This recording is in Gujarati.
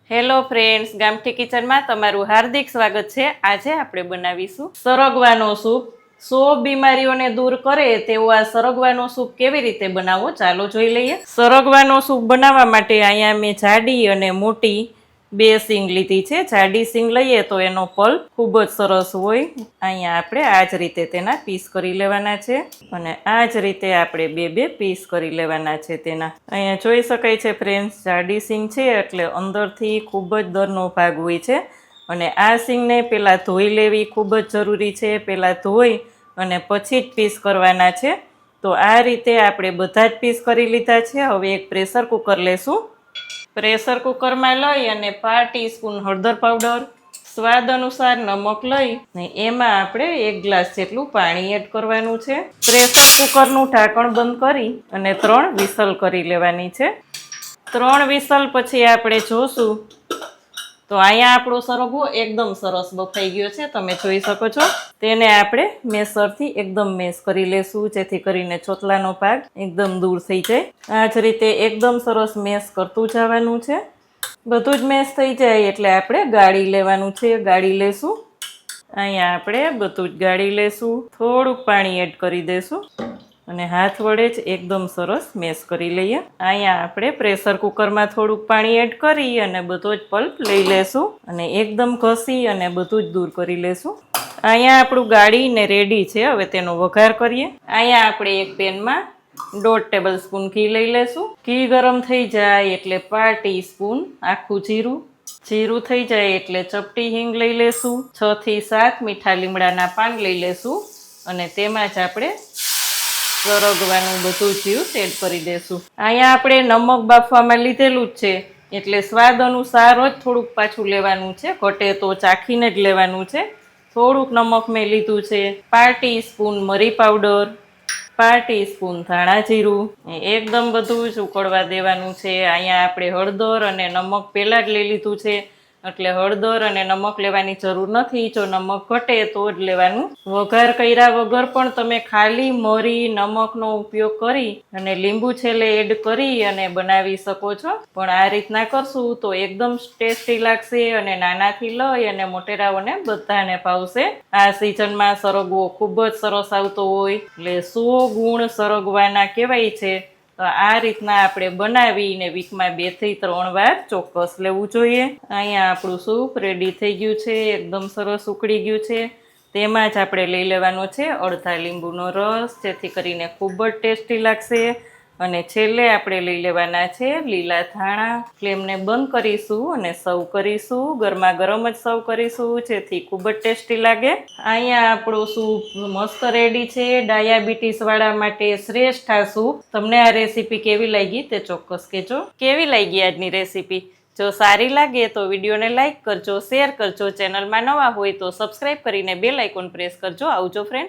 હેલો ફ્રેન્ડ્સ, ગામઠી કિચનમાં તમારું હાર્દિક સ્વાગત છે। આજે આપણે બનાવીશું સરગવાનો સૂપ। 100 બીમારીઓને દૂર કરે તેવો આ સરગવાનો સૂપ કેવી રીતે બનાવવો ચાલો જોઈ લઈએ। સરગવાનો સૂપ બનાવવા માટે અહીંયા મેં જાડી અને મોટી 2 સિંગ લીધી છે। જાડી સિંગ લઈએ તો એનો પલ્પ ખૂબ જ સરસ હોય। અહીંયા આપણે આ જ રીતે તેના પીસ કરી લેવાના છે અને આ જ રીતે આપણે બે પીસ કરી લેવાના છે તેના। અહીંયા જોઈ શકાય છે ફ્રેન્ડ્સ, જાડી સિંગ છે એટલે અંદરથી ખૂબ જ દરનો ભાગ હોય છે અને આ સિંગને પહેલાં ધોઈ લેવી ખૂબ જ જરૂરી છે। પહેલાં ધોઈ અને પછી જ પીસ કરવાના છે। તો આ રીતે આપણે બધા જ પીસ કરી લીધા છે। હવે એક પ્રેશર કુકર લેશું। પ્રેશર કુકરમાં લઈ અને 1/4 ટીસ્પૂન હળદર પાવડર, સ્વાદ અનુસાર નમક લઈ ને એમાં આપણે 1 ગ્લાસ જેટલું પાણી એડ કરવાનું છે। પ્રેશર કુકરનું ઢાંકણ બંધ કરી અને 3 વિસલ કરી લેવાની છે। 3 વિસલ પછી આપણે જોશું તો અહીંયા આપણો સરગવો એકદમ સરસ બફાઈ ગયો છે, તમે જોઈ શકો છો। તેને આપણે મેસરથી એકદમ મેશ કરી લેશું જેથી કરીને ચોટલાનો ભાગ એકદમ દૂર થઈ જાય। આ જ રીતે એકદમ સરસ મેશ કરતું જવાનું છે। બધું જ મેશ થઈ જાય એટલે આપણે ગાળી લેવાનું છે, ગાળી લેશું। અહીંયા આપણે બધું જ ગાળી લેશું। થોડુંક પાણી એડ કરી દેશું અને હાથ વડે જ એકદમ સરસ મેશ કરી લઈએ। અહીંયા આપણે પ્રેશર કુકરમાં થોડુંક પાણી એડ કરી અને બધો જ પલ્પ લઈ લેશું અને એકદમ ઘસી અને બધું જ દૂર કરી લેશું। અહીંયા આપણું ગાળીને રેડી છે। હવે તેનો વઘાર કરીએ। અહીંયા આપણે એક પેનમાં 1.5 ટેબલસ્પૂન ઘી લઈ લેશું। ઘી ગરમ થઈ જાય એટલે 1/4 ટીસ્પૂન આખું જીરું, જીરું થઈ જાય એટલે ચપટી હિંગ લઈ લેશું। 6 થી 7 મીઠા લીમડાના પાન લઈ લેશું અને તેમાં જ આપણે સરગવાનું બધું જ્યુસ એડ કરી દેશું। અહીંયા આપણે નમક બાફવામાં લીધેલું જ છે એટલે સ્વાદ અનુસાર જ થોડુંક પાછું લેવાનું છે, ઘટે તો ચાખીને જ લેવાનું છે। થોડુંક નમક મેં લીધું છે। 1/4 ટીસ્પૂન મરી પાવડર, 1/4 ટીસ્પૂન ધાણા જીરું, એકદમ બધું જ ઉકળવા દેવાનું છે। અહીંયા આપણે હળદર અને નમક પહેલાં જ લઈ લીધું છે એટલે હળદર અને નમક લેવાની જરૂર નથી, જો નમક ઘટે તો જ લેવાનું। વઘાર કર્યા વગર પણ તમે ખાલી મરી નમકનો ઉપયોગ કરી અને લીંબુ છેલ્લે એડ કરી અને બનાવી શકો છો, પણ આ રીતના કરશું તો એકદમ ટેસ્ટી લાગશે અને નાનાથી લઈ અને મોટેરાઓને બધાને ભાવશે। આ સિઝનમાં સરગવો ખૂબ જ સરસ આવતો હોય એટલે 100 ગુણ સરગવાના કહેવાય છે। તો આ રીતના આપણે બનાવીને વીકમાં 2 થી 3 વાર ચોક્કસ લેવું જોઈએ। અહીંયા આપણું સૂપ રેડી થઈ ગયું છે, એકદમ સરસ ઉકળી ગયું છે। તેમાં જ આપણે લઈ લેવાનો છે અડધા લીંબુનો રસ, જેથી કરીને ખૂબ જ ટેસ્ટી લાગશે। અને છેલ્લે આપણે લઈ લેવાના છે લીલા ધાણા। ફ્લેમને બંધ કરીશું અને સર્વ કરીશું। ગરમા ગરમ જ સર્વ કરીશું જેથી ખૂબ જ ટેસ્ટી લાગે। અહીંયા આપણું સૂપ મસ્ત રેડી છે। ડાયાબિટીસ વાળા માટે શ્રેષ્ઠ આ સૂપ। તમને આ રેસીપી કેવી લાગી તે ચોક્કસ કહેજો। કેવી લાગી આજની રેસીપી? જો સારી લાગે તો વિડીયોને લાઇક કરજો, શેર કરજો। ચેનલમાં નવા હોય તો સબસ્ક્રાઈબ કરીને બેલ આઇકોન પ્રેસ કરજો। આવજો ફ્રેન્ડ।